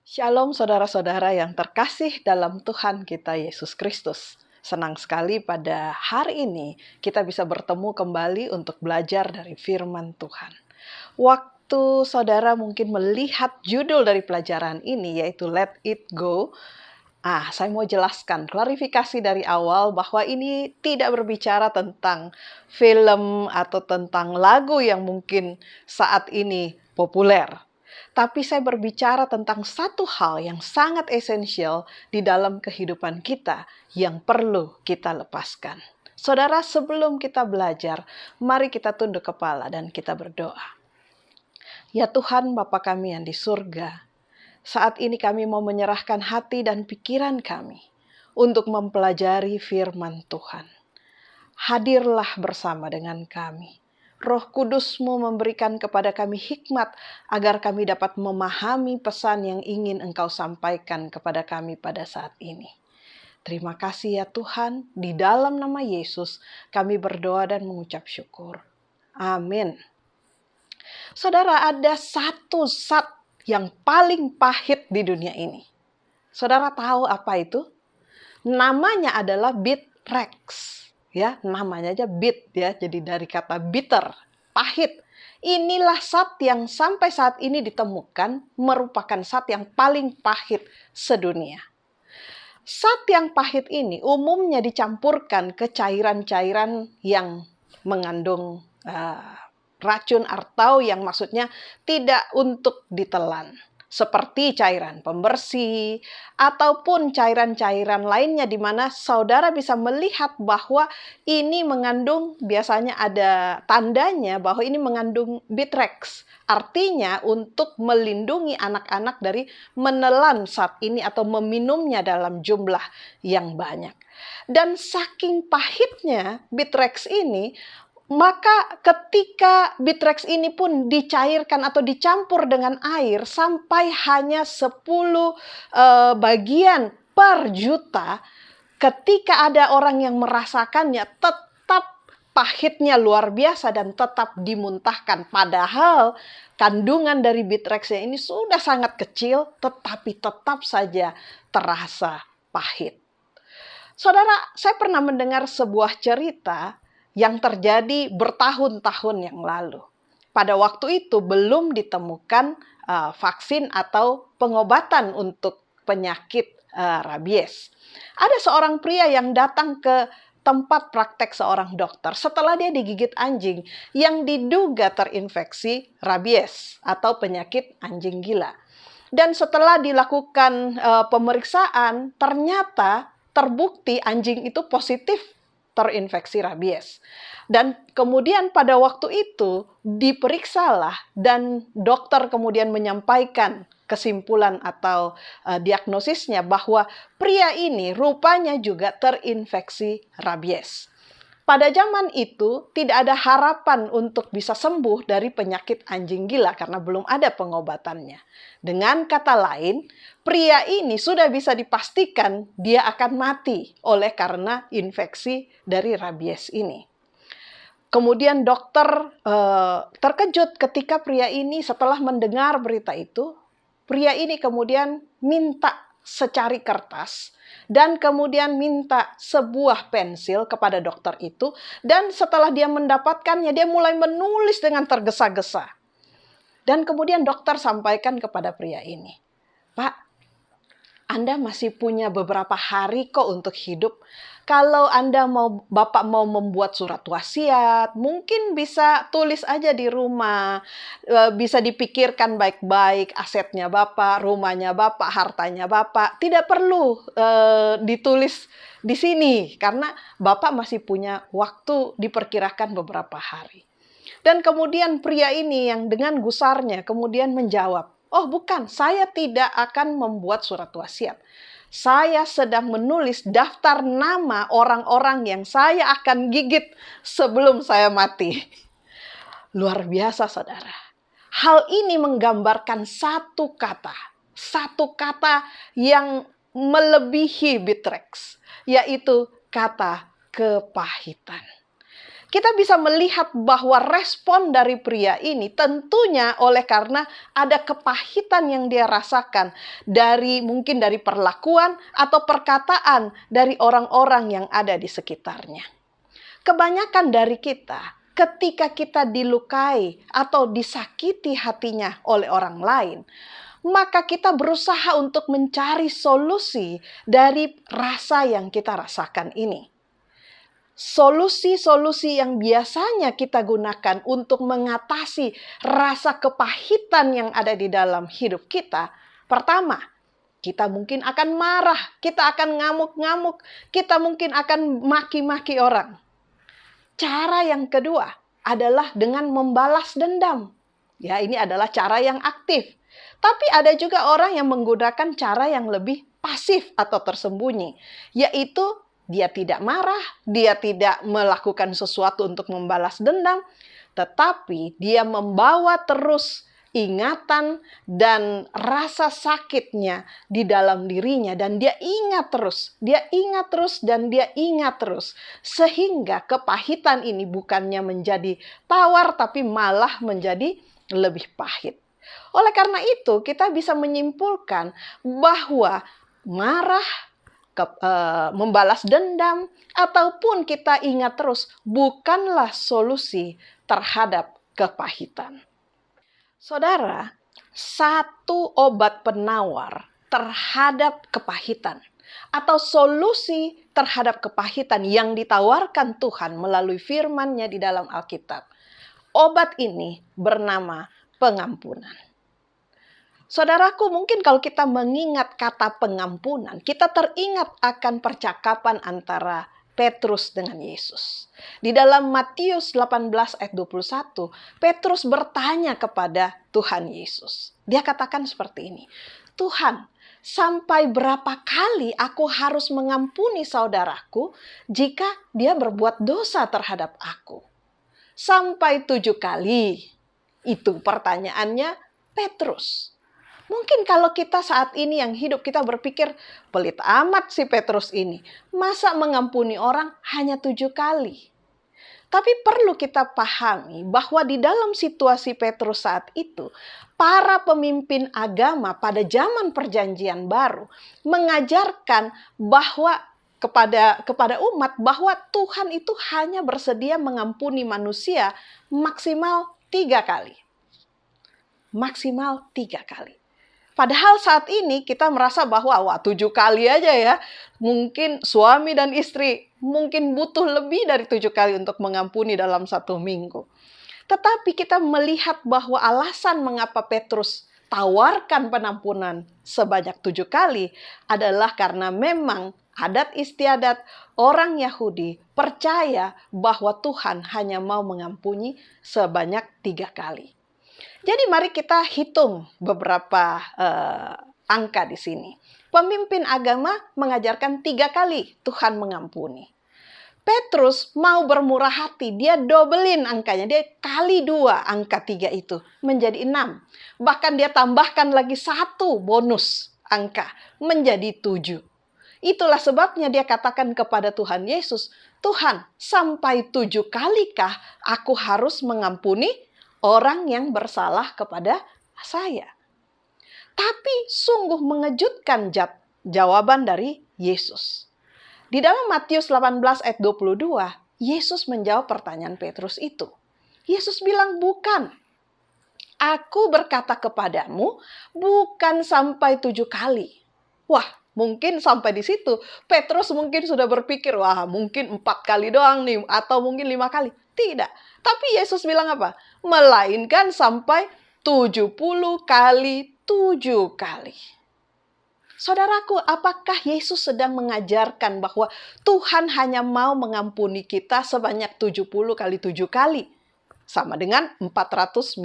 Shalom saudara-saudara yang terkasih dalam Tuhan kita Yesus Kristus. Senang sekali pada hari ini kita bisa bertemu kembali untuk belajar dari firman Tuhan. Waktu saudara mungkin melihat judul dari pelajaran ini yaitu Let It Go, saya mau jelaskan klarifikasi dari awal bahwa ini tidak berbicara tentang film atau tentang lagu yang mungkin saat ini populer. Tapi saya berbicara tentang satu hal yang sangat esensial di dalam kehidupan kita yang perlu kita lepaskan. Saudara, sebelum kita belajar, mari kita tunduk kepala dan kita berdoa. Ya Tuhan Bapa kami yang di surga, saat ini kami mau menyerahkan hati dan pikiran kami untuk mempelajari firman Tuhan. Hadirlah bersama dengan kami. Roh Kudus-Mu memberikan kepada kami hikmat agar kami dapat memahami pesan yang ingin Engkau sampaikan kepada kami pada saat ini. Terima kasih ya Tuhan, di dalam nama Yesus kami berdoa dan mengucap syukur. Amin. Saudara, ada satu zat yang paling pahit di dunia ini. Saudara tahu apa itu? Namanya adalah Bitrex. Ya, namanya aja bit ya. Jadi dari kata bitter, pahit. Inilah zat yang sampai saat ini ditemukan merupakan zat yang paling pahit sedunia. Zat yang pahit ini umumnya dicampurkan ke cairan-cairan yang mengandung racun atau yang maksudnya tidak untuk ditelan. Seperti cairan pembersih ataupun cairan-cairan lainnya di mana saudara bisa melihat bahwa ini mengandung, biasanya ada tandanya bahwa ini mengandung Bitrex. Artinya untuk melindungi anak-anak dari menelan zat ini atau meminumnya dalam jumlah yang banyak. Dan saking pahitnya Bitrex ini, maka ketika Bitrex ini pun dicairkan atau dicampur dengan air sampai hanya 10 bagian per juta, ketika ada orang yang merasakannya tetap pahitnya luar biasa dan tetap dimuntahkan. Padahal kandungan dari Bitrexnya ini sudah sangat kecil, tetapi tetap saja terasa pahit. Saudara, saya pernah mendengar sebuah cerita yang terjadi bertahun-tahun yang lalu. Pada waktu itu belum ditemukan vaksin atau pengobatan untuk penyakit rabies. Ada seorang pria yang datang ke tempat praktek seorang dokter setelah dia digigit anjing yang diduga terinfeksi rabies atau penyakit anjing gila. Dan setelah dilakukan pemeriksaan, ternyata terbukti anjing itu positif terinfeksi rabies. Dan kemudian pada waktu itu diperiksalah dan dokter kemudian menyampaikan kesimpulan atau diagnosisnya bahwa pria ini rupanya juga terinfeksi rabies. Pada zaman itu tidak ada harapan untuk bisa sembuh dari penyakit anjing gila karena belum ada pengobatannya. Dengan kata lain, pria ini sudah bisa dipastikan dia akan mati oleh karena infeksi dari rabies ini. Kemudian dokter terkejut ketika pria ini setelah mendengar berita itu, pria ini kemudian minta secari kertas dan kemudian minta sebuah pensil kepada dokter itu, dan setelah dia mendapatkannya dia mulai menulis dengan tergesa-gesa. Dan kemudian dokter sampaikan kepada pria ini, "Pak, Anda masih punya beberapa hari kok untuk hidup. Kalau Bapak mau membuat surat wasiat, mungkin bisa tulis aja di rumah. Bisa dipikirkan baik-baik asetnya Bapak, rumahnya Bapak, hartanya Bapak. Tidak perlu ditulis di sini karena Bapak masih punya waktu diperkirakan beberapa hari." Dan kemudian pria ini yang dengan gusarnya kemudian menjawab, "Oh bukan, saya tidak akan membuat surat wasiat. Saya sedang menulis daftar nama orang-orang yang saya akan gigit sebelum saya mati." Luar biasa saudara. Hal ini menggambarkan satu kata yang melebihi Bitrex, yaitu kata kepahitan. Kita bisa melihat bahwa respon dari pria ini tentunya oleh karena ada kepahitan yang dia rasakan mungkin dari perlakuan atau perkataan dari orang-orang yang ada di sekitarnya. Kebanyakan dari kita, ketika kita dilukai atau disakiti hatinya oleh orang lain, maka kita berusaha untuk mencari solusi dari rasa yang kita rasakan ini. Solusi-solusi yang biasanya kita gunakan untuk mengatasi rasa kepahitan yang ada di dalam hidup kita. Pertama, kita mungkin akan marah, kita akan ngamuk-ngamuk, kita mungkin akan maki-maki orang. Cara yang kedua adalah dengan membalas dendam. Ya, ini adalah cara yang aktif. Tapi ada juga orang yang menggunakan cara yang lebih pasif atau tersembunyi, yaitu dia tidak marah, dia tidak melakukan sesuatu untuk membalas dendam, tetapi dia membawa terus ingatan dan rasa sakitnya di dalam dirinya, dan dia ingat terus, dan dia ingat terus, sehingga kepahitan ini bukannya menjadi tawar, tapi malah menjadi lebih pahit. Oleh karena itu, kita bisa menyimpulkan bahwa marah, membalas dendam, ataupun kita ingat terus bukanlah solusi terhadap kepahitan. Saudara, satu obat penawar terhadap kepahitan atau solusi terhadap kepahitan yang ditawarkan Tuhan melalui firman-Nya di dalam Alkitab. Obat ini bernama pengampunan. Saudaraku, mungkin kalau kita mengingat kata pengampunan, kita teringat akan percakapan antara Petrus dengan Yesus. Di dalam Matius 18 ayat 21, Petrus bertanya kepada Tuhan Yesus. Dia katakan seperti ini, Tuhan, sampai berapa kali aku harus mengampuni saudaraku jika dia berbuat dosa terhadap aku? Sampai 7 kali. Itu pertanyaannya Petrus. Mungkin kalau kita saat ini yang hidup, kita berpikir, pelit amat si Petrus ini. Masa mengampuni orang hanya 7 kali? Tapi perlu kita pahami bahwa di dalam situasi Petrus saat itu, para pemimpin agama pada zaman Perjanjian Baru mengajarkan bahwa kepada umat bahwa Tuhan itu hanya bersedia mengampuni manusia maksimal 3 kali. Maksimal 3 kali. Padahal saat ini kita merasa bahwa 7 kali aja ya. Mungkin suami dan istri mungkin butuh lebih dari 7 kali untuk mengampuni dalam 1 minggu. Tetapi kita melihat bahwa alasan mengapa Petrus tawarkan penampunan sebanyak 7 kali adalah karena memang adat istiadat orang Yahudi percaya bahwa Tuhan hanya mau mengampuni sebanyak 3 kali. Jadi mari kita hitung beberapa angka di sini. Pemimpin agama mengajarkan 3 kali Tuhan mengampuni. Petrus mau bermurah hati, dia dobelin angkanya, dia kali 2 angka 3 itu menjadi 6. Bahkan dia tambahkan lagi 1 bonus angka menjadi 7. Itulah sebabnya dia katakan kepada Tuhan Yesus, Tuhan, sampai 7 kalikah aku harus mengampuni orang yang bersalah kepada saya? Tapi sungguh mengejutkan jawaban dari Yesus. Di dalam Matius 18 ayat 22, Yesus menjawab pertanyaan Petrus itu. Yesus bilang, bukan. Aku berkata kepadamu, bukan sampai 7 kali. Wah, mungkin sampai di situ. Petrus mungkin sudah berpikir, wah mungkin 4 kali doang nih, atau mungkin 5 kali. Tidak. Tapi Yesus bilang apa? Melainkan sampai 70 kali 7 kali. Saudaraku, apakah Yesus sedang mengajarkan bahwa Tuhan hanya mau mengampuni kita sebanyak 70 kali 7 kali? Sama dengan 490.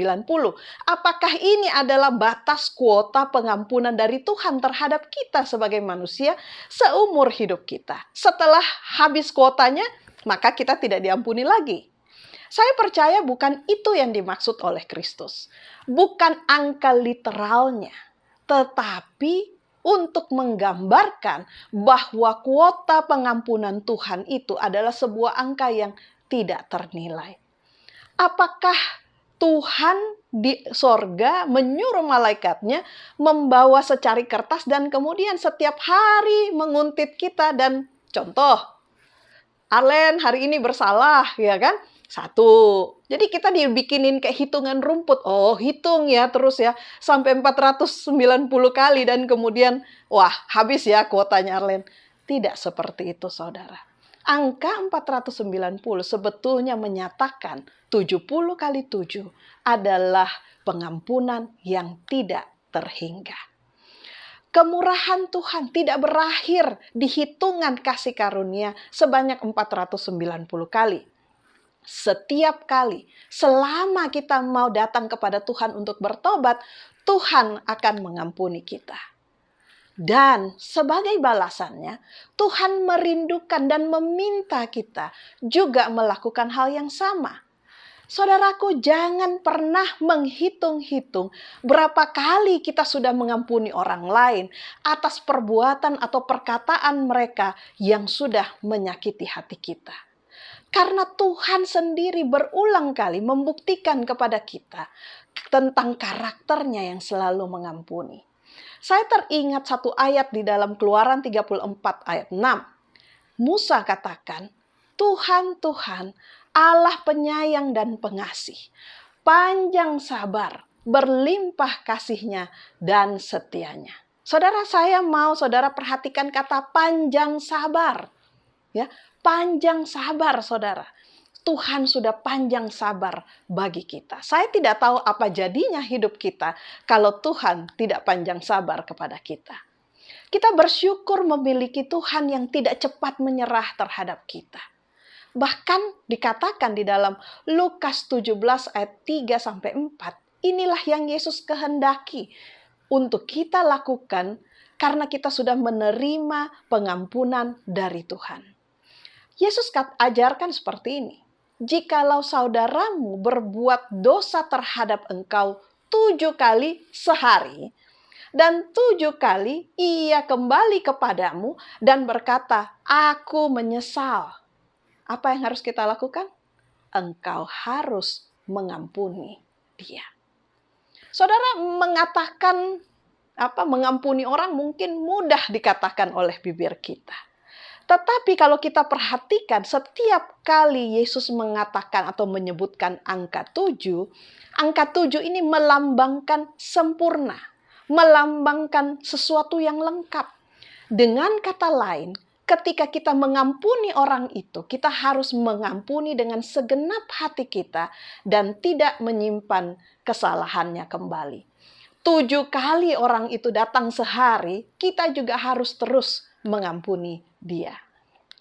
Apakah ini adalah batas kuota pengampunan dari Tuhan terhadap kita sebagai manusia seumur hidup kita? Setelah habis kuotanya, maka kita tidak diampuni lagi. Saya percaya bukan itu yang dimaksud oleh Kristus. Bukan angka literalnya, tetapi untuk menggambarkan bahwa kuota pengampunan Tuhan itu adalah sebuah angka yang tidak ternilai. Apakah Tuhan di sorga menyuruh malaikatnya membawa secari kertas dan kemudian setiap hari menguntit kita dan contoh, Arlen hari ini bersalah, ya kan? 1. Jadi kita dibikinin kayak hitungan rumput. Oh, hitung ya terus ya sampai 490 kali dan kemudian wah, habis ya kuotanya Arlen. Tidak seperti itu, Saudara. Angka 490 sebetulnya menyatakan 70 kali 7 adalah pengampunan yang tidak terhingga. Kemurahan Tuhan tidak berakhir di hitungan kasih karunia sebanyak 490 kali. Setiap kali, selama kita mau datang kepada Tuhan untuk bertobat, Tuhan akan mengampuni kita. Dan sebagai balasannya, Tuhan merindukan dan meminta kita juga melakukan hal yang sama. Saudaraku, jangan pernah menghitung-hitung berapa kali kita sudah mengampuni orang lain atas perbuatan atau perkataan mereka yang sudah menyakiti hati kita. Karena Tuhan sendiri berulang kali membuktikan kepada kita tentang karakternya yang selalu mengampuni. Saya teringat satu ayat di dalam Keluaran 34 ayat 6. Musa katakan, Tuhan, Tuhan, Allah penyayang dan pengasih, panjang sabar, berlimpah kasihnya dan setianya. Saudara, saya mau saudara perhatikan kata panjang sabar. Ya, panjang sabar, saudara. Tuhan sudah panjang sabar bagi kita. Saya tidak tahu apa jadinya hidup kita kalau Tuhan tidak panjang sabar kepada kita. Kita bersyukur memiliki Tuhan yang tidak cepat menyerah terhadap kita. Bahkan dikatakan di dalam Lukas 17 ayat 3-4, inilah yang Yesus kehendaki untuk kita lakukan karena kita sudah menerima pengampunan dari Tuhan. Yesus ajarkan seperti ini. Jikalau saudaramu berbuat dosa terhadap engkau 7 kali sehari, dan 7 kali ia kembali kepadamu dan berkata, aku menyesal. Apa yang harus kita lakukan? Engkau harus mengampuni dia. Saudara, mengampuni orang mungkin mudah dikatakan oleh bibir kita. Tetapi kalau kita perhatikan setiap kali Yesus mengatakan atau menyebutkan angka 7, angka 7 ini melambangkan sempurna, melambangkan sesuatu yang lengkap. Dengan kata lain, ketika kita mengampuni orang itu, kita harus mengampuni dengan segenap hati kita dan tidak menyimpan kesalahannya kembali. 7 kali orang itu datang sehari, kita juga harus terus mengampuni dia.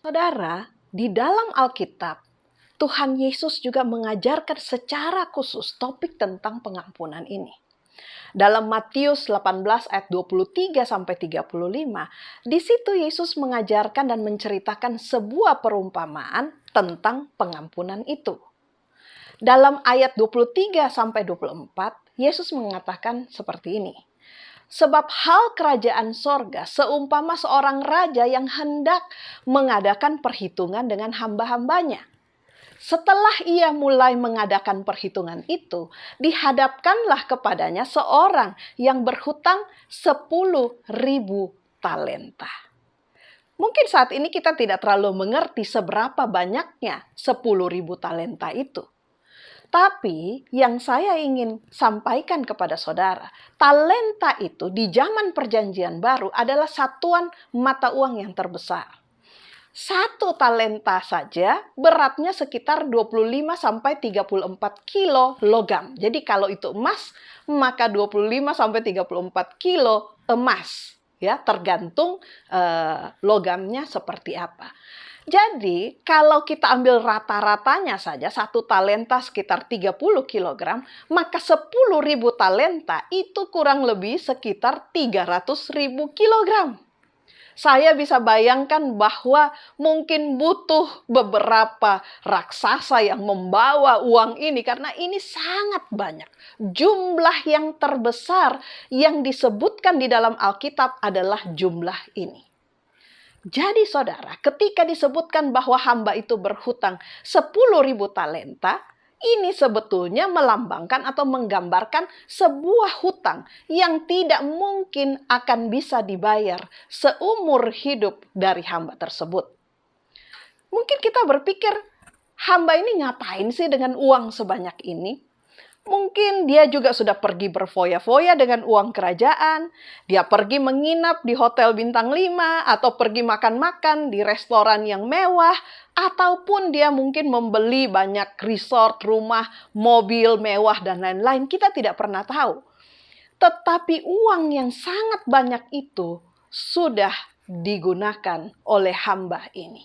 Saudara, di dalam Alkitab, Tuhan Yesus juga mengajarkan secara khusus topik tentang pengampunan ini. Dalam Matius 18 ayat 23-35, di situ Yesus mengajarkan dan menceritakan sebuah perumpamaan tentang pengampunan itu. Dalam ayat 23-24, Yesus mengatakan seperti ini. Sebab hal kerajaan sorga seumpama seorang raja yang hendak mengadakan perhitungan dengan hamba-hambanya. Setelah ia mulai mengadakan perhitungan itu, dihadapkanlah kepadanya seorang yang berhutang 10.000 talenta. Mungkin saat ini kita tidak terlalu mengerti seberapa banyaknya 10.000 talenta itu. Tapi yang saya ingin sampaikan kepada saudara, talenta itu di zaman perjanjian baru adalah satuan mata uang yang terbesar. 1 talenta saja beratnya sekitar 25-34 kilo logam. Jadi kalau itu emas, maka 25-34 kilo emas. Ya, tergantung logamnya seperti apa. Jadi, kalau kita ambil rata-ratanya saja, 1 talenta sekitar 30 kg, maka 10.000 talenta itu kurang lebih sekitar 300.000 kg. Saya bisa bayangkan bahwa mungkin butuh beberapa raksasa yang membawa uang ini, karena ini sangat banyak. Jumlah yang terbesar yang disebutkan di dalam Alkitab adalah jumlah ini. Jadi saudara, ketika disebutkan bahwa hamba itu berhutang 10.000 talenta, ini sebetulnya melambangkan atau menggambarkan sebuah hutang yang tidak mungkin akan bisa dibayar seumur hidup dari hamba tersebut. Mungkin kita berpikir, hamba ini ngapain sih dengan uang sebanyak ini? Mungkin dia juga sudah pergi berfoya-foya dengan uang kerajaan. Dia pergi menginap di hotel bintang 5 atau pergi makan-makan di restoran yang mewah. Ataupun dia mungkin membeli banyak resort, rumah, mobil mewah dan lain-lain. Kita tidak pernah tahu. Tetapi uang yang sangat banyak itu sudah digunakan oleh hamba ini.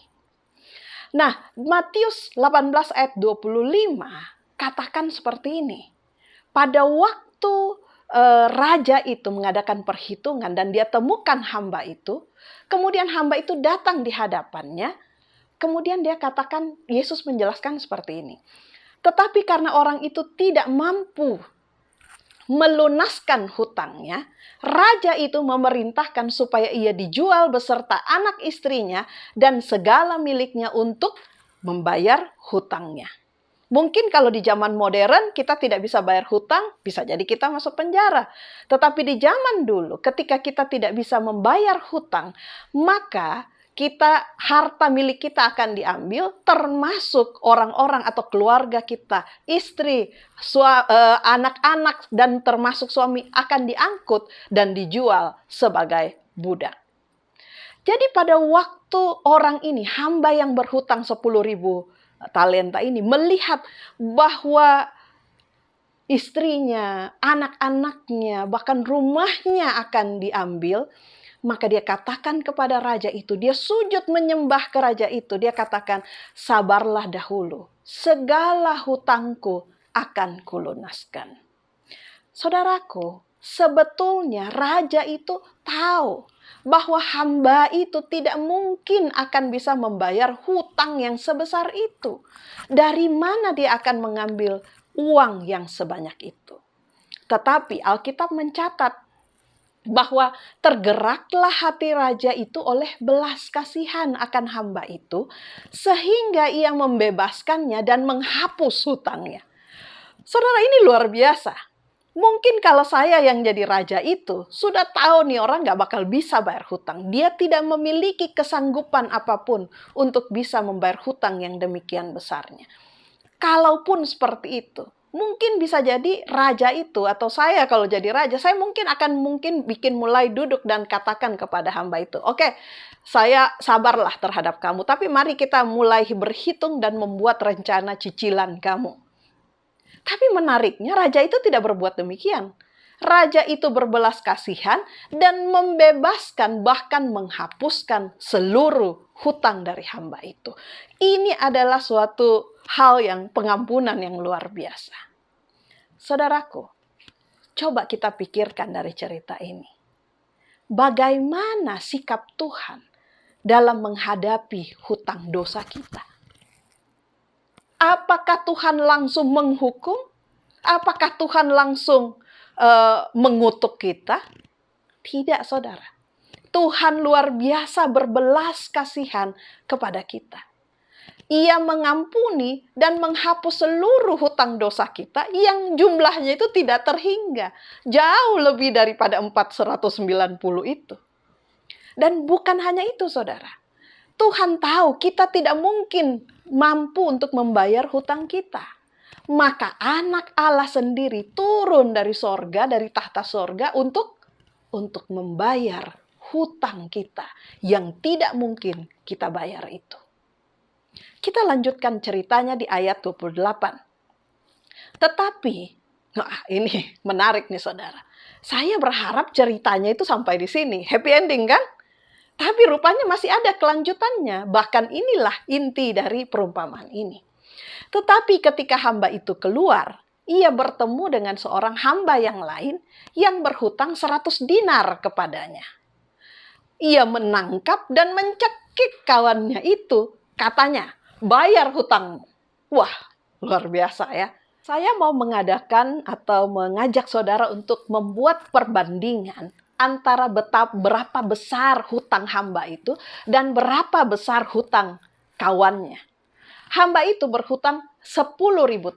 Nah, Matius 18 ayat 25 katakan seperti ini. Pada waktu raja itu mengadakan perhitungan dan dia temukan hamba itu, kemudian hamba itu datang di hadapannya, kemudian dia katakan, Yesus menjelaskan seperti ini. Tetapi karena orang itu tidak mampu melunaskan hutangnya, raja itu memerintahkan supaya ia dijual beserta anak istrinya dan segala miliknya untuk membayar hutangnya. Mungkin kalau di zaman modern kita tidak bisa bayar hutang, bisa jadi kita masuk penjara. Tetapi di zaman dulu ketika kita tidak bisa membayar hutang, maka harta milik kita akan diambil, termasuk orang-orang atau keluarga kita, istri, anak-anak dan termasuk suami akan diangkut dan dijual sebagai budak. Jadi pada waktu orang ini, hamba yang berhutang 10.000 talenta ini melihat bahwa istrinya, anak-anaknya, bahkan rumahnya akan diambil, maka dia katakan kepada raja itu, dia sujud menyembah ke raja itu, dia katakan, sabarlah dahulu, segala hutangku akan kulunaskan. Saudaraku, sebetulnya raja itu tahu bahwa hamba itu tidak mungkin akan bisa membayar hutang yang sebesar itu. Dari mana dia akan mengambil uang yang sebanyak itu? Tetapi Alkitab mencatat bahwa tergeraklah hati raja itu oleh belas kasihan akan hamba itu, sehingga ia membebaskannya dan menghapus hutangnya. Saudara, ini luar biasa. Mungkin kalau saya yang jadi raja itu, sudah tahu nih orang gak bakal bisa bayar hutang. Dia tidak memiliki kesanggupan apapun untuk bisa membayar hutang yang demikian besarnya. Kalaupun seperti itu, mungkin bisa jadi raja itu atau saya kalau jadi raja, saya akan bikin mulai duduk dan katakan kepada hamba itu, oke, saya sabarlah terhadap kamu, tapi mari kita mulai berhitung dan membuat rencana cicilan kamu. Tapi menariknya raja itu tidak berbuat demikian. Raja itu berbelas kasihan dan membebaskan, bahkan menghapuskan seluruh hutang dari hamba itu. Ini adalah suatu hal yang pengampunan yang luar biasa. Saudaraku, coba kita pikirkan dari cerita ini. Bagaimana sikap Tuhan dalam menghadapi hutang dosa kita? Apakah Tuhan langsung menghukum? Apakah Tuhan langsung mengutuk kita? Tidak, saudara. Tuhan luar biasa berbelas kasihan kepada kita. Ia mengampuni dan menghapus seluruh hutang dosa kita yang jumlahnya itu tidak terhingga. Jauh lebih daripada 490 itu. Dan bukan hanya itu, saudara. Tuhan tahu kita tidak mungkin mampu untuk membayar hutang kita. Maka anak Allah sendiri turun dari sorga, dari tahta sorga untuk membayar hutang kita yang tidak mungkin kita bayar itu. Kita lanjutkan ceritanya di ayat 28. Tetapi, ini menarik nih saudara. Saya berharap ceritanya itu sampai di sini. Happy ending kan? Tapi rupanya masih ada kelanjutannya. Bahkan inilah inti dari perumpamaan ini. Tetapi ketika hamba itu keluar, ia bertemu dengan seorang hamba yang lain yang berhutang 100 dinar kepadanya. Ia menangkap dan mencekik kawannya itu. Katanya, bayar hutangmu. Wah, luar biasa ya. Saya mau mengadakan atau mengajak saudara untuk membuat perbandingan antara berapa besar hutang hamba itu dan berapa besar hutang kawannya. Hamba itu berhutang 10.000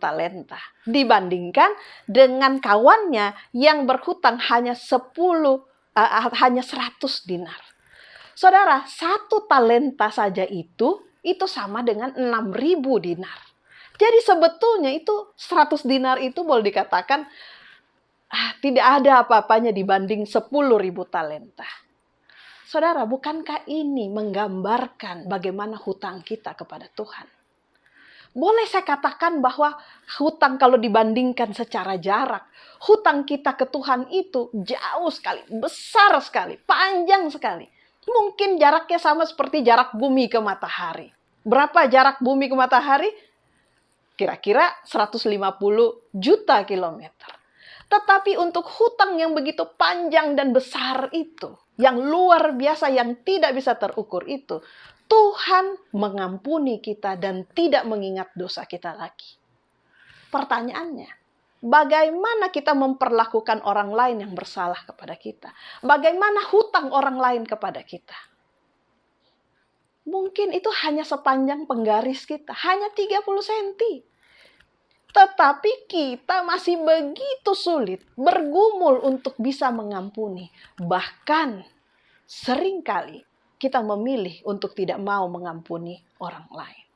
talenta dibandingkan dengan kawannya yang berhutang hanya 100 dinar. Saudara, 1 talenta saja itu sama dengan 6.000 dinar. Jadi sebetulnya itu 100 dinar itu boleh dikatakan tidak ada apa-apanya dibanding 10.000 talenta. Saudara, bukankah ini menggambarkan bagaimana hutang kita kepada Tuhan? Boleh saya katakan bahwa hutang kalau dibandingkan secara jarak, hutang kita ke Tuhan itu jauh sekali, besar sekali, panjang sekali. Mungkin jaraknya sama seperti jarak bumi ke matahari. Berapa jarak bumi ke matahari? Kira-kira 150 juta kilometer. Tetapi untuk hutang yang begitu panjang dan besar itu, yang luar biasa, yang tidak bisa terukur itu, Tuhan mengampuni kita dan tidak mengingat dosa kita lagi. Pertanyaannya, bagaimana kita memperlakukan orang lain yang bersalah kepada kita? Bagaimana hutang orang lain kepada kita? Mungkin itu hanya sepanjang penggaris kita, hanya 30 cm. Tetapi kita masih begitu sulit bergumul untuk bisa mengampuni. Bahkan seringkali kita memilih untuk tidak mau mengampuni orang lain.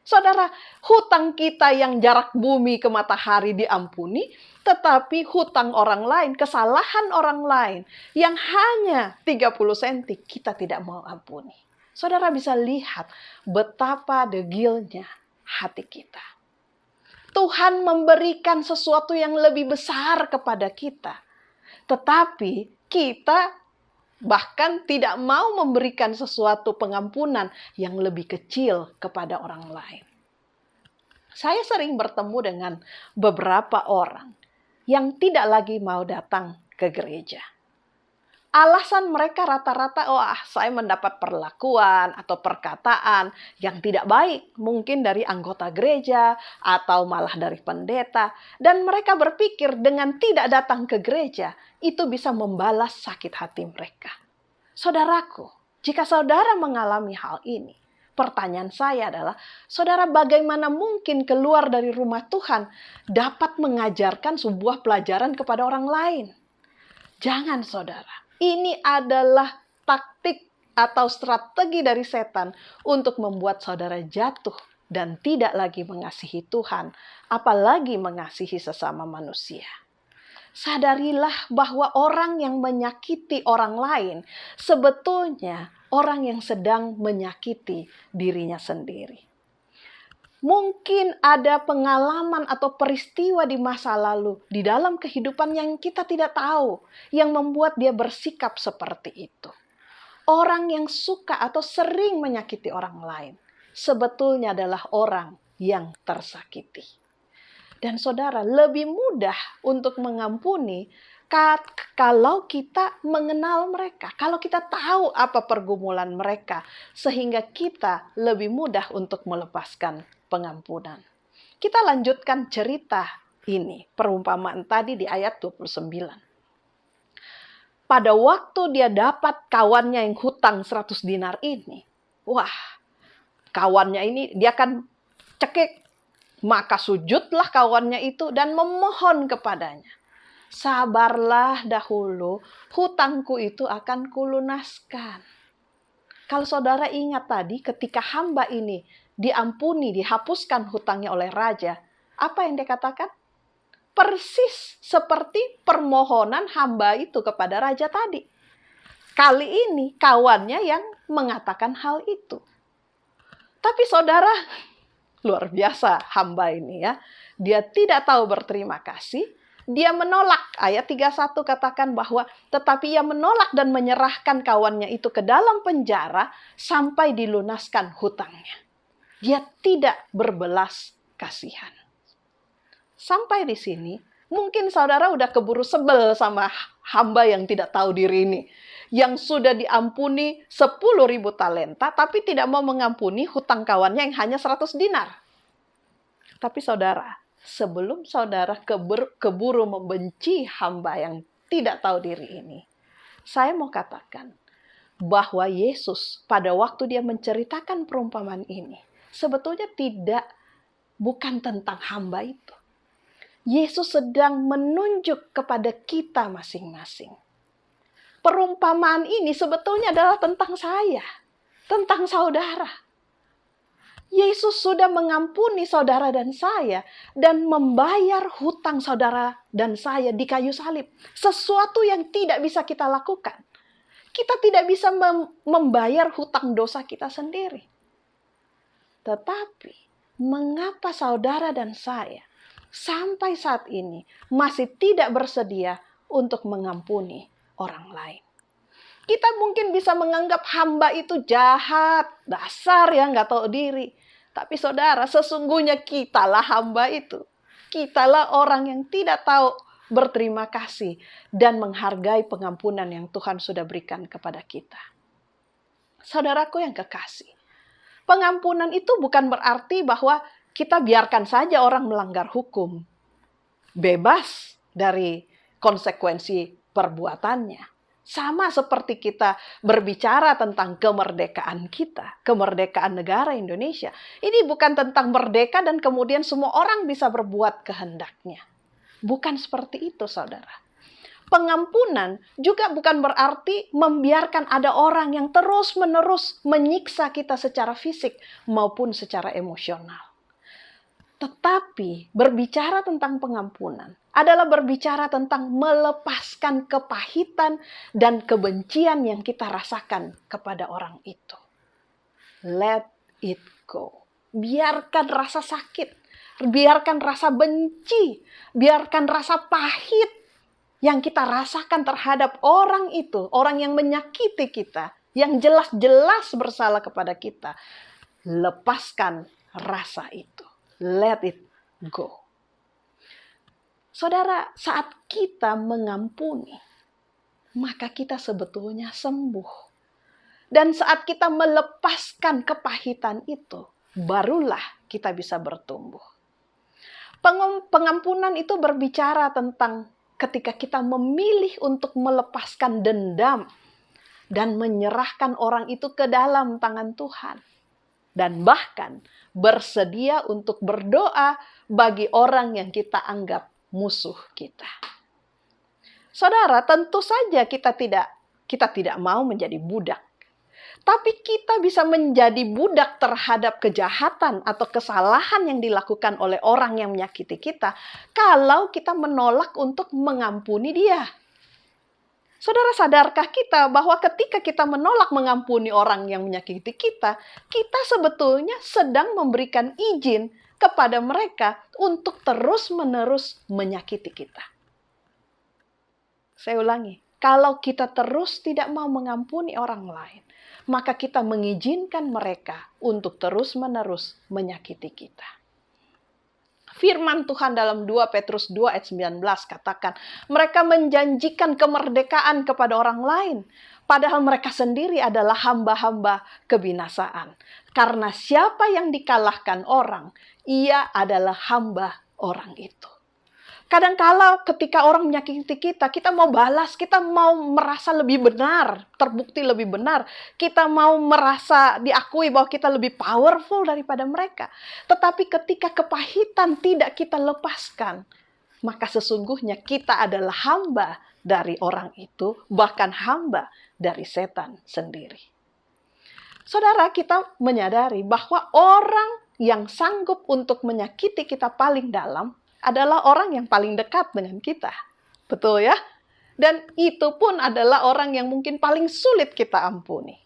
Saudara, hutang kita yang jarak bumi ke matahari diampuni, tetapi hutang orang lain, kesalahan orang lain yang hanya 30 cm kita tidak mau ampuni. Saudara bisa lihat betapa degilnya hati kita. Tuhan memberikan sesuatu yang lebih besar kepada kita, tetapi kita bahkan tidak mau memberikan sesuatu pengampunan yang lebih kecil kepada orang lain. Saya sering bertemu dengan beberapa orang yang tidak lagi mau datang ke gereja. Alasan mereka rata-rata, saya mendapat perlakuan atau perkataan yang tidak baik, mungkin dari anggota gereja atau malah dari pendeta. Dan mereka berpikir dengan tidak datang ke gereja, itu bisa membalas sakit hati mereka. Saudaraku, jika saudara mengalami hal ini, pertanyaan saya adalah, saudara bagaimana mungkin keluar dari rumah Tuhan dapat mengajarkan sebuah pelajaran kepada orang lain? Jangan, saudara. Ini adalah taktik atau strategi dari setan untuk membuat saudara jatuh dan tidak lagi mengasihi Tuhan, apalagi mengasihi sesama manusia. Sadarilah bahwa orang yang menyakiti orang lain sebetulnya orang yang sedang menyakiti dirinya sendiri. Mungkin ada pengalaman atau peristiwa di masa lalu di dalam kehidupan yang kita tidak tahu, yang membuat dia bersikap seperti itu. Orang yang suka atau sering menyakiti orang lain sebetulnya adalah orang yang tersakiti. Dan saudara, lebih mudah untuk mengampuni kalau kita mengenal mereka, kalau kita tahu apa pergumulan mereka, sehingga kita lebih mudah untuk melepaskan pengampunan. Kita lanjutkan cerita ini, perumpamaan tadi di ayat 29. Pada waktu dia dapat kawannya yang hutang 100 dinar ini, kawannya ini dia akan cekik, maka sujudlah kawannya itu dan memohon kepadanya. Sabarlah dahulu, hutangku itu akan kulunaskan. Kalau saudara ingat tadi ketika hamba ini diampuni, dihapuskan hutangnya oleh raja, apa yang dia katakan? Persis seperti permohonan hamba itu kepada raja tadi. Kali ini kawannya yang mengatakan hal itu. Tapi saudara, luar biasa hamba ini ya. Dia tidak tahu berterima kasih. Dia menolak. Ayat 31 katakan bahwa tetapi ia menolak dan menyerahkan kawannya itu ke dalam penjara sampai dilunaskan hutangnya. Dia tidak berbelas kasihan. Sampai di sini, mungkin saudara udah keburu sebel sama hamba yang tidak tahu diri ini. Yang sudah diampuni 10.000 talenta, tapi tidak mau mengampuni hutang kawannya yang hanya 100 dinar. Tapi saudara, sebelum saudara keburu membenci hamba yang tidak tahu diri ini, saya mau katakan bahwa Yesus pada waktu dia menceritakan perumpamaan ini, sebetulnya bukan tentang hamba itu. Yesus sedang menunjuk kepada kita masing-masing. Perumpamaan ini sebetulnya adalah tentang saya, tentang saudara. Yesus sudah mengampuni saudara dan saya dan membayar hutang saudara dan saya di kayu salib. Sesuatu yang tidak bisa kita lakukan. Kita tidak bisa membayar hutang dosa kita sendiri. Tetapi, mengapa saudara dan saya sampai saat ini masih tidak bersedia untuk mengampuni orang lain? Kita mungkin bisa menganggap hamba itu jahat, dasar ya nggak tahu diri. Tapi saudara, sesungguhnya kitalah hamba itu. Kitalah orang yang tidak tahu berterima kasih dan menghargai pengampunan yang Tuhan sudah berikan kepada kita. Saudaraku yang kekasih, pengampunan itu bukan berarti bahwa kita biarkan saja orang melanggar hukum. Bebas dari konsekuensi perbuatannya. Sama seperti kita berbicara tentang kemerdekaan kita, kemerdekaan negara Indonesia. Ini bukan tentang merdeka dan kemudian semua orang bisa berbuat kehendaknya. Bukan seperti itu, saudara. Pengampunan juga bukan berarti membiarkan ada orang yang terus-menerus menyiksa kita secara fisik maupun secara emosional. Tetapi berbicara tentang pengampunan adalah berbicara tentang melepaskan kepahitan dan kebencian yang kita rasakan kepada orang itu. Let it go. Biarkan rasa sakit, biarkan rasa benci, biarkan rasa pahit yang kita rasakan terhadap orang itu, orang yang menyakiti kita, yang jelas-jelas bersalah kepada kita. Lepaskan rasa itu. Let it go. Saudara, saat kita mengampuni, maka kita sebetulnya sembuh. Dan saat kita melepaskan kepahitan itu, barulah kita bisa bertumbuh. Pengampunan itu berbicara tentang ketika kita memilih untuk melepaskan dendam dan menyerahkan orang itu ke dalam tangan Tuhan. Dan bahkan bersedia untuk berdoa bagi orang yang kita anggap musuh kita. Saudara, tentu saja kita tidak mau menjadi budak. Tapi kita bisa menjadi budak terhadap kejahatan atau kesalahan yang dilakukan oleh orang yang menyakiti kita kalau kita menolak untuk mengampuni dia. Saudara, sadarkah kita bahwa ketika kita menolak mengampuni orang yang menyakiti kita, kita sebetulnya sedang memberikan izin kepada mereka untuk terus-menerus menyakiti kita. Saya ulangi, kalau kita terus tidak mau mengampuni orang lain, maka kita mengizinkan mereka untuk terus-menerus menyakiti kita. Firman Tuhan dalam 2 Petrus 2 ayat 19 katakan, mereka menjanjikan kemerdekaan kepada orang lain, padahal mereka sendiri adalah hamba-hamba kebinasaan. Karena siapa yang dikalahkan orang, ia adalah hamba orang itu. Kadang-kala ketika orang menyakiti kita, kita mau balas, kita mau merasa lebih benar, terbukti lebih benar. Kita mau merasa diakui bahwa kita lebih powerful daripada mereka. Tetapi ketika kepahitan tidak kita lepaskan, maka sesungguhnya kita adalah hamba dari orang itu, bahkan hamba dari setan sendiri. Saudara, kita menyadari bahwa orang yang sanggup untuk menyakiti kita paling dalam adalah orang yang paling dekat dengan kita. Betul ya? Dan itu pun adalah orang yang mungkin paling sulit kita ampuni.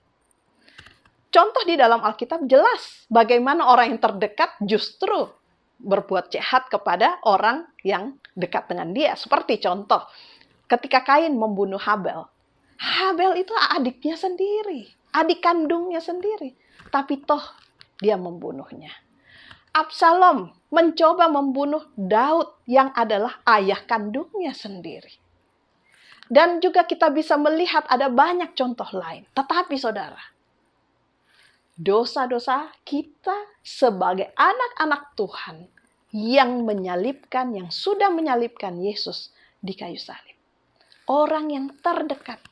Contoh di dalam Alkitab jelas bagaimana orang yang terdekat justru berbuat jahat kepada orang yang dekat dengan dia. Seperti contoh, ketika Kain membunuh Habel. Habel itu adiknya sendiri, adik kandungnya sendiri. Tapi toh dia membunuhnya. Absalom mencoba membunuh Daud yang adalah ayah kandungnya sendiri. Dan juga kita bisa melihat ada banyak contoh lain. Tetapi saudara, dosa-dosa kita sebagai anak-anak Tuhan yang sudah menyalibkan Yesus di kayu salib. Orang yang terdekat,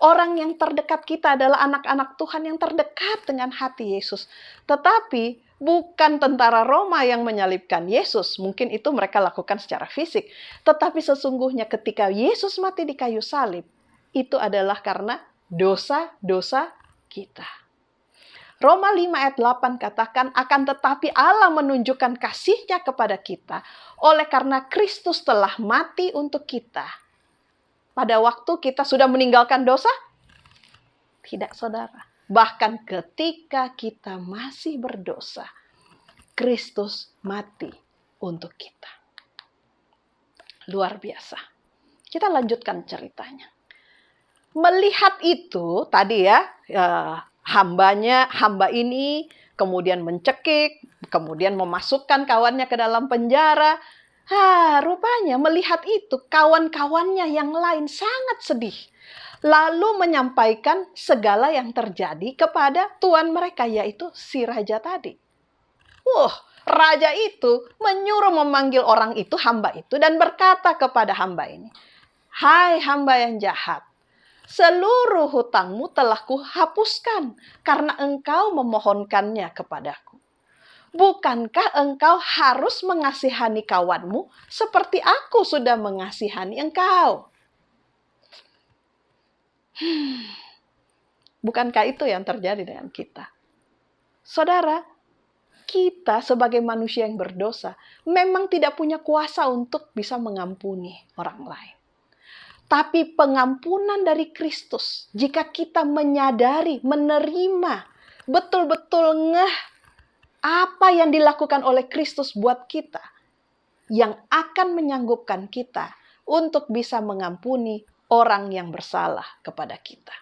Orang yang terdekat kita adalah anak-anak Tuhan yang terdekat dengan hati Yesus. Tetapi bukan tentara Roma yang menyalibkan Yesus. Mungkin itu mereka lakukan secara fisik. Tetapi sesungguhnya ketika Yesus mati di kayu salib, itu adalah karena dosa-dosa kita. Roma 5 ayat 8 katakan, akan tetapi Allah menunjukkan kasih-Nya kepada kita oleh karena Kristus telah mati untuk kita. Pada waktu kita sudah meninggalkan dosa? Tidak, saudara. Bahkan ketika kita masih berdosa, Kristus mati untuk kita. Luar biasa. Kita lanjutkan ceritanya. Melihat itu, tadi ya, hamba ini kemudian mencekik, kemudian memasukkan kawannya ke dalam penjara. Rupanya melihat itu kawan-kawannya yang lain sangat sedih. Lalu menyampaikan segala yang terjadi kepada tuan mereka, yaitu si raja tadi. Raja itu menyuruh memanggil orang itu, hamba itu, dan berkata kepada hamba ini, "Hai hamba yang jahat, seluruh hutangmu telah kuhapuskan karena engkau memohonkannya kepadaku. Bukankah engkau harus mengasihani kawanmu seperti aku sudah mengasihani engkau?" Bukankah itu yang terjadi dengan kita? Saudara, kita sebagai manusia yang berdosa memang tidak punya kuasa untuk bisa mengampuni orang lain. Tapi pengampunan dari Kristus, jika kita menyadari, menerima, betul-betul ngeh apa yang dilakukan oleh Kristus buat kita, yang akan menyanggupkan kita untuk bisa mengampuni orang yang bersalah kepada kita.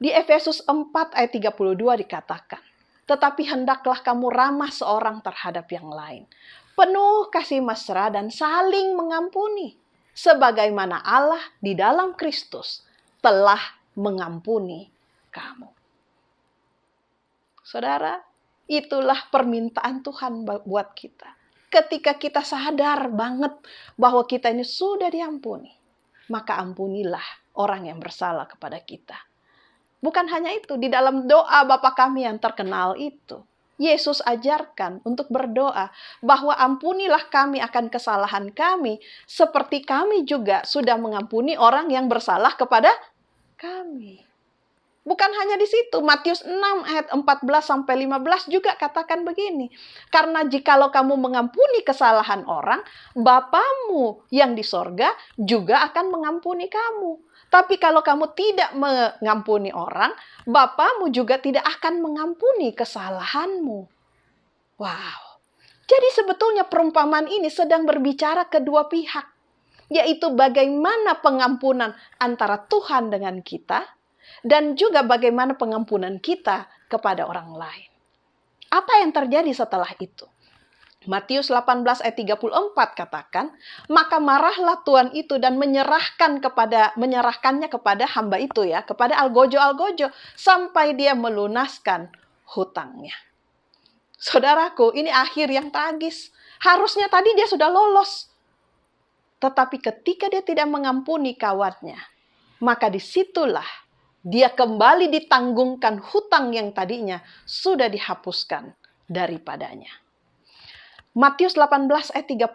Di Efesus 4 ayat 32 dikatakan, tetapi hendaklah kamu ramah seorang terhadap yang lain, penuh kasih mesra dan saling mengampuni, sebagaimana Allah di dalam Kristus telah mengampuni kamu. Saudara, itulah permintaan Tuhan buat kita. Ketika kita sadar banget bahwa kita ini sudah diampuni, maka ampunilah orang yang bersalah kepada kita. Bukan hanya itu, di dalam doa Bapa kami yang terkenal itu, Yesus ajarkan untuk berdoa bahwa ampunilah kami akan kesalahan kami, seperti kami juga sudah mengampuni orang yang bersalah kepada kami. Bukan hanya di situ, Matius 6 ayat 14-15 juga katakan begini. Karena jikalau kamu mengampuni kesalahan orang, Bapamu yang di sorga juga akan mengampuni kamu. Tapi kalau kamu tidak mengampuni orang, Bapamu juga tidak akan mengampuni kesalahanmu. Wow. Jadi sebetulnya perumpamaan ini sedang berbicara kedua pihak. Yaitu bagaimana pengampunan antara Tuhan dengan kita, dan juga bagaimana pengampunan kita kepada orang lain. Apa yang terjadi setelah itu? Matius 18 ayat 34 katakan, maka marahlah tuan itu dan menyerahkannya kepada hamba itu ya, kepada algojo-algojo sampai dia melunaskan hutangnya. Saudaraku, ini akhir yang tragis. Harusnya tadi dia sudah lolos. Tetapi ketika dia tidak mengampuni kawannya, maka disitulah dia kembali ditanggungkan hutang yang tadinya sudah dihapuskan daripadanya. Matius 18 ayat 35,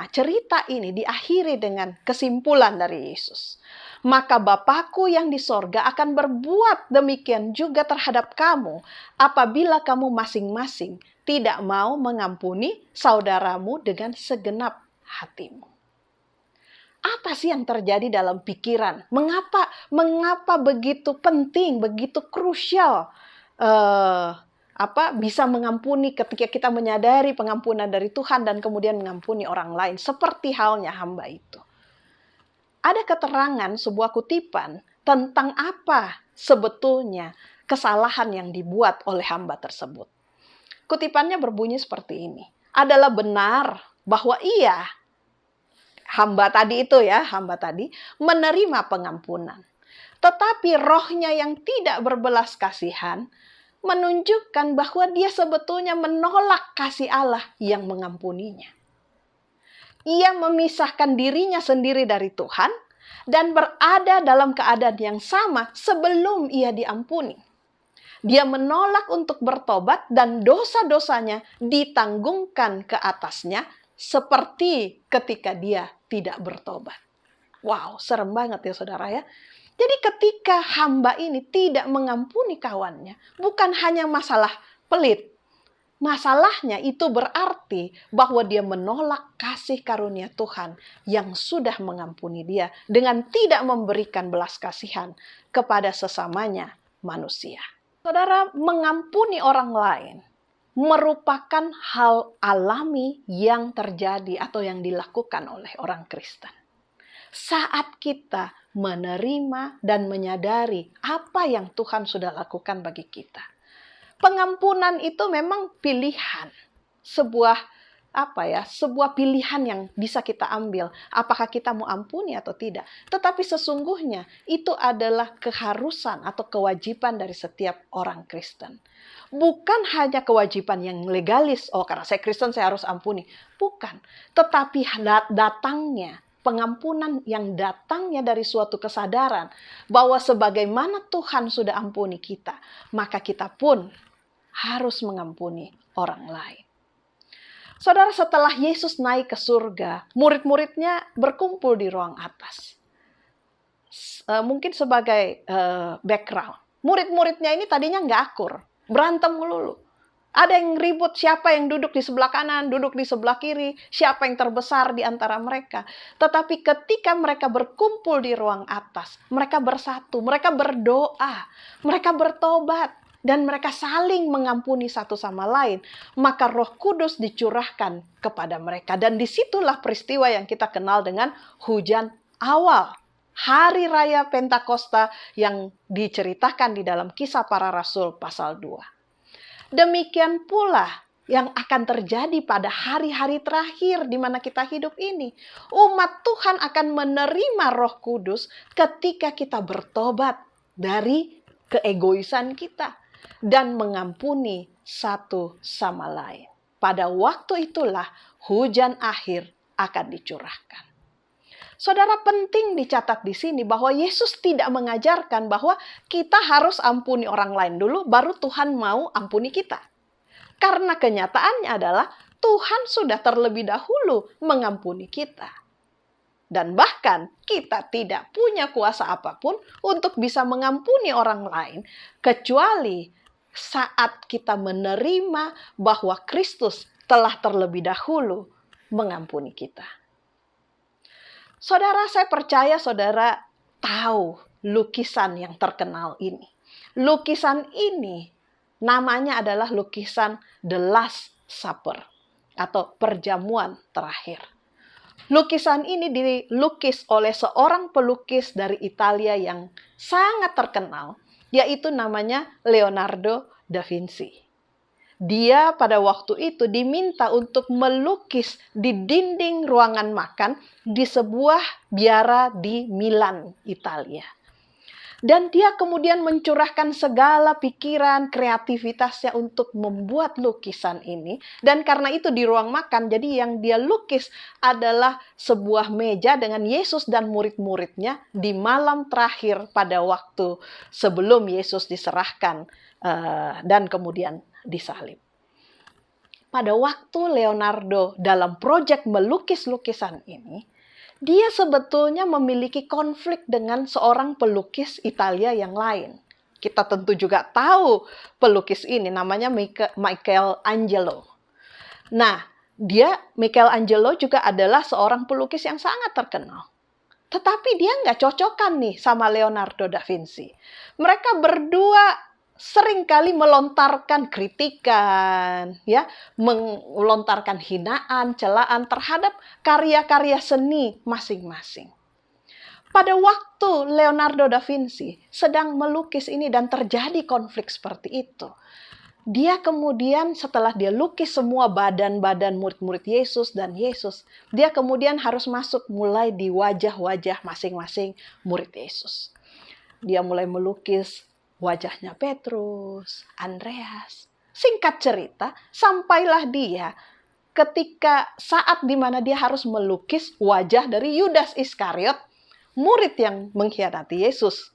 cerita ini diakhiri dengan kesimpulan dari Yesus. Maka Bapakku yang di sorga akan berbuat demikian juga terhadap kamu apabila kamu masing-masing tidak mau mengampuni saudaramu dengan segenap hatimu. Apa sih yang terjadi dalam pikiran? Mengapa begitu penting, begitu krusial bisa mengampuni ketika kita menyadari pengampunan dari Tuhan dan kemudian mengampuni orang lain, seperti halnya hamba itu. Ada keterangan sebuah kutipan tentang apa sebetulnya kesalahan yang dibuat oleh hamba tersebut. Kutipannya berbunyi seperti ini. Adalah benar bahwa hamba tadi menerima pengampunan. Tetapi rohnya yang tidak berbelas kasihan menunjukkan bahwa dia sebetulnya menolak kasih Allah yang mengampuninya. Ia memisahkan dirinya sendiri dari Tuhan dan berada dalam keadaan yang sama sebelum ia diampuni. Dia menolak untuk bertobat dan dosa-dosanya ditanggungkan ke atasnya seperti ketika dia tidak bertobat. Wow, serem banget ya saudara ya. Jadi ketika hamba ini tidak mengampuni kawannya, bukan hanya masalah pelit. Masalahnya itu berarti bahwa dia menolak kasih karunia Tuhan yang sudah mengampuni dia dengan tidak memberikan belas kasihan kepada sesamanya manusia. Saudara, mengampuni orang lain merupakan hal alami yang terjadi atau yang dilakukan oleh orang Kristen. Saat kita menerima dan menyadari apa yang Tuhan sudah lakukan bagi kita. Pengampunan itu memang pilihan, sebuah pilihan yang bisa kita ambil. Apakah kita mau ampuni atau tidak? Tetapi sesungguhnya itu adalah keharusan atau kewajiban dari setiap orang Kristen. Bukan hanya kewajiban yang legalis, karena saya Kristen saya harus ampuni. Bukan, tetapi datangnya pengampunan yang datangnya dari suatu kesadaran bahwa sebagaimana Tuhan sudah ampuni kita, maka kita pun harus mengampuni orang lain. Saudara, setelah Yesus naik ke surga, murid-muridnya berkumpul di ruang atas. Mungkin sebagai background, murid-muridnya ini tadinya nggak akur, berantem melulu. Ada yang ribut siapa yang duduk di sebelah kanan, duduk di sebelah kiri, siapa yang terbesar di antara mereka. Tetapi ketika mereka berkumpul di ruang atas, mereka bersatu, mereka berdoa, mereka bertobat, dan mereka saling mengampuni satu sama lain, maka Roh Kudus dicurahkan kepada mereka. Dan disitulah peristiwa yang kita kenal dengan hujan awal. Hari Raya Pentakosta yang diceritakan di dalam Kisah Para Rasul pasal 2. Demikian pula yang akan terjadi pada hari-hari terakhir di mana kita hidup ini. Umat Tuhan akan menerima Roh Kudus ketika kita bertobat dari keegoisan kita dan mengampuni satu sama lain. Pada waktu itulah hujan akhir akan dicurahkan. Saudara, penting dicatat di sini bahwa Yesus tidak mengajarkan bahwa kita harus ampuni orang lain dulu, baru Tuhan mau ampuni kita. Karena kenyataannya adalah Tuhan sudah terlebih dahulu mengampuni kita. Dan bahkan kita tidak punya kuasa apapun untuk bisa mengampuni orang lain, kecuali saat kita menerima bahwa Kristus telah terlebih dahulu mengampuni kita. Saudara, saya percaya saudara tahu lukisan yang terkenal ini. Lukisan ini namanya adalah lukisan The Last Supper atau perjamuan terakhir. Lukisan ini dilukis oleh seorang pelukis dari Italia yang sangat terkenal, yaitu namanya Leonardo da Vinci. Dia pada waktu itu diminta untuk melukis di dinding ruangan makan di sebuah biara di Milan, Italia. Dan dia kemudian mencurahkan segala pikiran, kreativitasnya untuk membuat lukisan ini. Dan karena itu di ruang makan, jadi yang dia lukis adalah sebuah meja dengan Yesus dan murid-muridnya di malam terakhir pada waktu sebelum Yesus diserahkan dan kemudian disalib. Pada waktu Leonardo dalam proyek melukis lukisan ini, dia sebetulnya memiliki konflik dengan seorang pelukis Italia yang lain. Kita tentu juga tahu pelukis ini namanya Michelangelo. Nah, Michelangelo juga adalah seorang pelukis yang sangat terkenal. Tetapi dia nggak cocokan nih sama Leonardo da Vinci. Mereka berdua seringkali melontarkan kritikan, melontarkan hinaan, celaan terhadap karya-karya seni masing-masing. Pada waktu Leonardo da Vinci sedang melukis ini dan terjadi konflik seperti itu, dia kemudian setelah dia lukis semua badan-badan murid-murid Yesus dan Yesus, dia kemudian harus masuk mulai di wajah-wajah masing-masing murid Yesus. Dia mulai melukis wajahnya Petrus, Andreas. Singkat cerita, sampailah dia ketika saat di mana dia harus melukis wajah dari Yudas Iskariot, murid yang mengkhianati Yesus.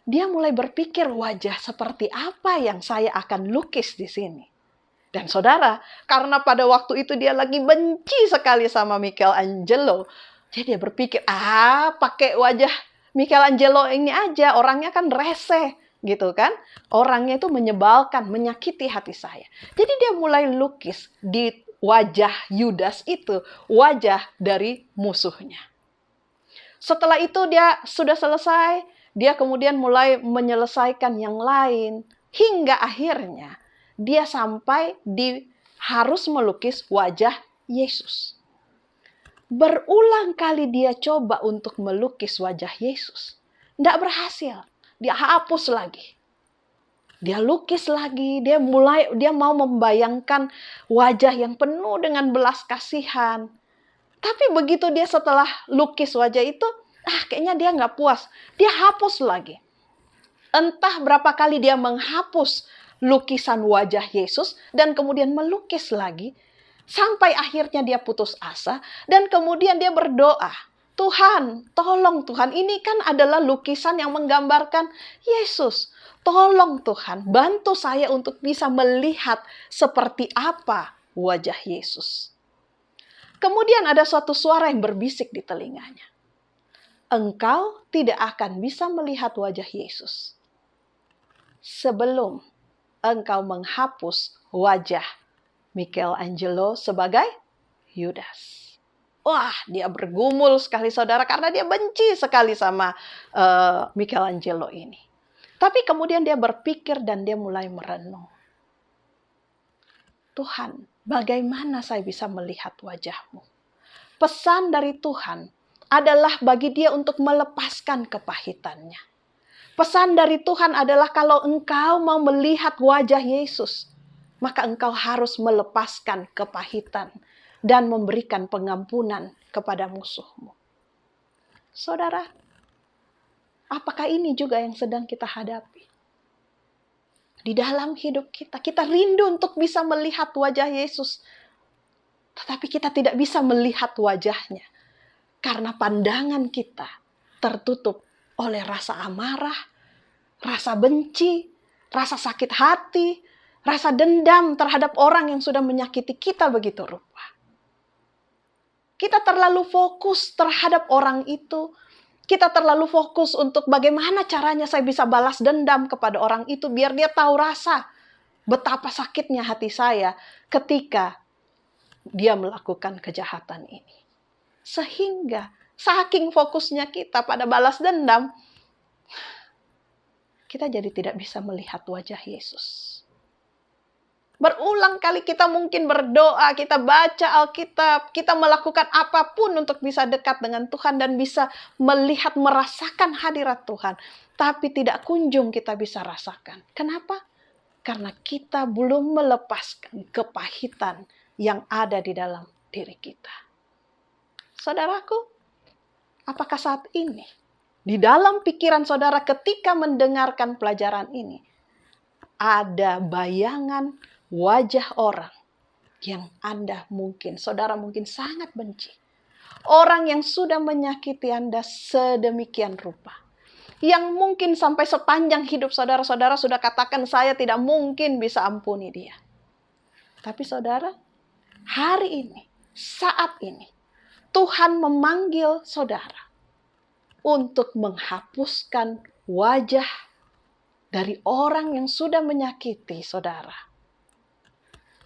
Dia mulai berpikir, wajah seperti apa yang saya akan lukis di sini. Dan saudara, karena pada waktu itu dia lagi benci sekali sama Michelangelo, jadi dia berpikir, pakai wajah Michelangelo ini aja, orangnya kan rese, gitu kan. Orangnya itu menyebalkan, menyakiti hati saya. Jadi dia mulai lukis di wajah Yudas itu, wajah dari musuhnya. Setelah itu dia sudah selesai, dia kemudian mulai menyelesaikan yang lain, hingga akhirnya dia sampai harus melukis wajah Yesus. Berulang kali dia coba untuk melukis wajah Yesus. Tidak berhasil. Dia hapus lagi. Dia lukis lagi. Dia mau membayangkan wajah yang penuh dengan belas kasihan. Tapi begitu dia setelah lukis wajah itu, kayaknya dia nggak puas. Dia hapus lagi. Entah berapa kali dia menghapus lukisan wajah Yesus dan kemudian melukis lagi. Sampai akhirnya dia putus asa dan kemudian dia berdoa. Tuhan, tolong Tuhan, ini kan adalah lukisan yang menggambarkan Yesus. Tolong Tuhan, bantu saya untuk bisa melihat seperti apa wajah Yesus. Kemudian ada suatu suara yang berbisik di telinganya. Engkau tidak akan bisa melihat wajah Yesus sebelum engkau menghapus wajah Michelangelo sebagai Yudas. Wah, dia bergumul sekali saudara karena dia benci sekali sama Michelangelo ini. Tapi kemudian dia berpikir dan dia mulai merenung. Tuhan, bagaimana saya bisa melihat wajahmu? Pesan dari Tuhan adalah bagi dia untuk melepaskan kepahitannya. Pesan dari Tuhan adalah kalau engkau mau melihat wajah Yesus, maka engkau harus melepaskan kepahitan dan memberikan pengampunan kepada musuhmu. Saudara, apakah ini juga yang sedang kita hadapi? Di dalam hidup kita, kita rindu untuk bisa melihat wajah Yesus. Tetapi kita tidak bisa melihat wajahnya. Karena pandangan kita tertutup oleh rasa amarah, rasa benci, rasa sakit hati, rasa dendam terhadap orang yang sudah menyakiti kita begitu rupa. Kita terlalu fokus terhadap orang itu. Kita terlalu fokus untuk bagaimana caranya saya bisa balas dendam kepada orang itu biar dia tahu rasa betapa sakitnya hati saya ketika dia melakukan kejahatan ini. Sehingga saking fokusnya kita pada balas dendam, kita jadi tidak bisa melihat wajah Yesus. Berulang kali kita mungkin berdoa, kita baca Alkitab, kita melakukan apapun untuk bisa dekat dengan Tuhan dan bisa melihat, merasakan hadirat Tuhan. Tapi tidak kunjung kita bisa rasakan. Kenapa? Karena kita belum melepaskan kepahitan yang ada di dalam diri kita. Saudaraku, apakah saat ini, di dalam pikiran saudara ketika mendengarkan pelajaran ini, ada bayangan wajah orang yang saudara mungkin sangat benci. Orang yang sudah menyakiti Anda sedemikian rupa. Yang mungkin sampai sepanjang hidup saudara-saudara sudah katakan saya tidak mungkin bisa ampuni dia. Tapi saudara, hari ini, saat ini, Tuhan memanggil saudara untuk menghapuskan wajah dari orang yang sudah menyakiti saudara.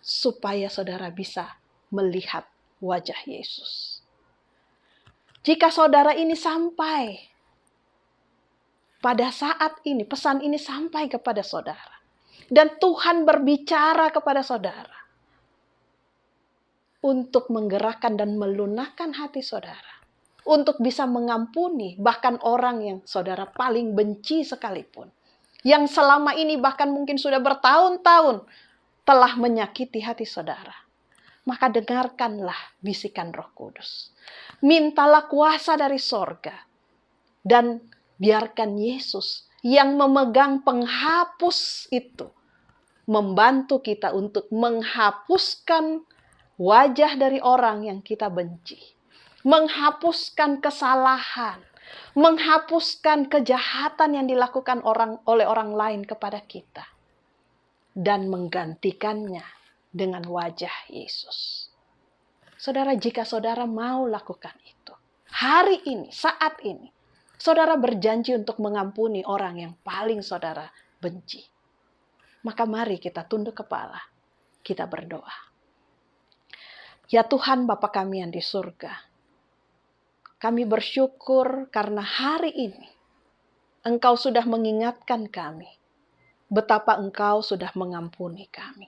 Supaya saudara bisa melihat wajah Yesus. Jika saudara ini sampai pada saat ini, pesan ini sampai kepada saudara. Dan Tuhan berbicara kepada saudara. Untuk menggerakkan dan melunakkan hati saudara. Untuk bisa mengampuni bahkan orang yang saudara paling benci sekalipun. Yang selama ini bahkan mungkin sudah bertahun-tahun telah menyakiti hati saudara. Maka dengarkanlah bisikan Roh Kudus. Mintalah kuasa dari sorga. Dan biarkan Yesus yang memegang penghapus itu membantu kita untuk menghapuskan wajah dari orang yang kita benci. Menghapuskan kesalahan. menghapuskan kejahatan yang dilakukan oleh orang lain kepada kita, dan menggantikannya dengan wajah Yesus. Saudara, jika saudara mau lakukan itu, hari ini, saat ini, saudara berjanji untuk mengampuni orang yang paling saudara benci. Maka mari kita tunduk kepala, kita berdoa. Ya Tuhan Bapa kami yang di surga, kami bersyukur karena hari ini Engkau sudah mengingatkan kami betapa Engkau sudah mengampuni kami.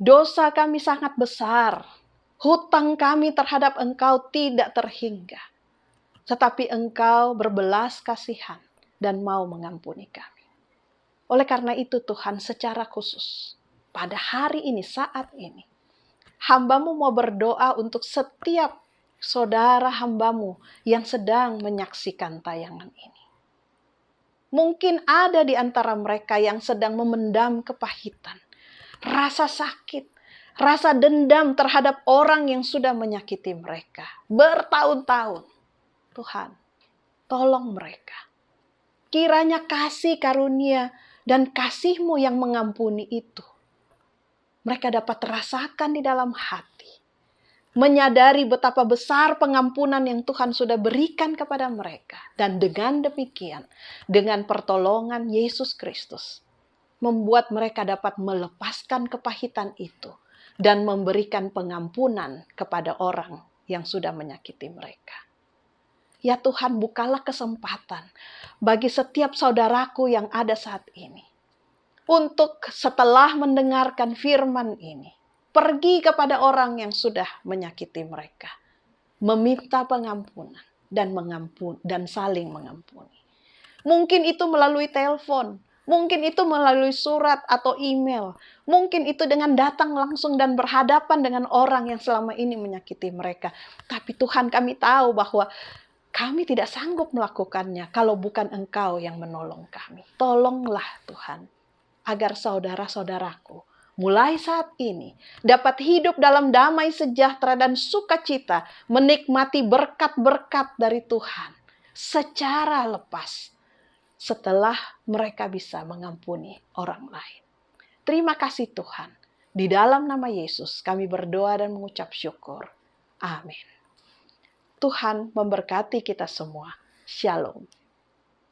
Dosa kami sangat besar, hutang kami terhadap Engkau tidak terhingga, tetapi Engkau berbelas kasihan dan mau mengampuni kami. Oleh karena itu Tuhan, secara khusus pada hari ini, saat ini, hamba-Mu mau berdoa untuk setiap saudara hamba-Mu yang sedang menyaksikan tayangan ini. Mungkin ada di antara mereka yang sedang memendam kepahitan, rasa sakit, rasa dendam terhadap orang yang sudah menyakiti mereka bertahun-tahun. Tuhan, tolong mereka. Kiranya kasih karunia dan kasih-Mu yang mengampuni itu mereka dapat rasakan di dalam hati. Menyadari betapa besar pengampunan yang Tuhan sudah berikan kepada mereka. Dan dengan demikian, dengan pertolongan Yesus Kristus, membuat mereka dapat melepaskan kepahitan itu dan memberikan pengampunan kepada orang yang sudah menyakiti mereka. Ya Tuhan, bukalah kesempatan bagi setiap saudaraku yang ada saat ini, untuk setelah mendengarkan firman ini, pergi kepada orang yang sudah menyakiti mereka, meminta pengampunan dan saling mengampuni. Mungkin itu melalui telepon, mungkin itu melalui surat atau email, mungkin itu dengan datang langsung dan berhadapan dengan orang yang selama ini menyakiti mereka. Tapi Tuhan, kami tahu bahwa kami tidak sanggup melakukannya kalau bukan Engkau yang menolong kami. Tolonglah Tuhan, agar saudara-saudaraku mulai saat ini dapat hidup dalam damai sejahtera dan sukacita, menikmati berkat-berkat dari Tuhan secara lepas setelah mereka bisa mengampuni orang lain. Terima kasih Tuhan. Di dalam nama Yesus kami berdoa dan mengucap syukur. Amin. Tuhan memberkati kita semua. Shalom.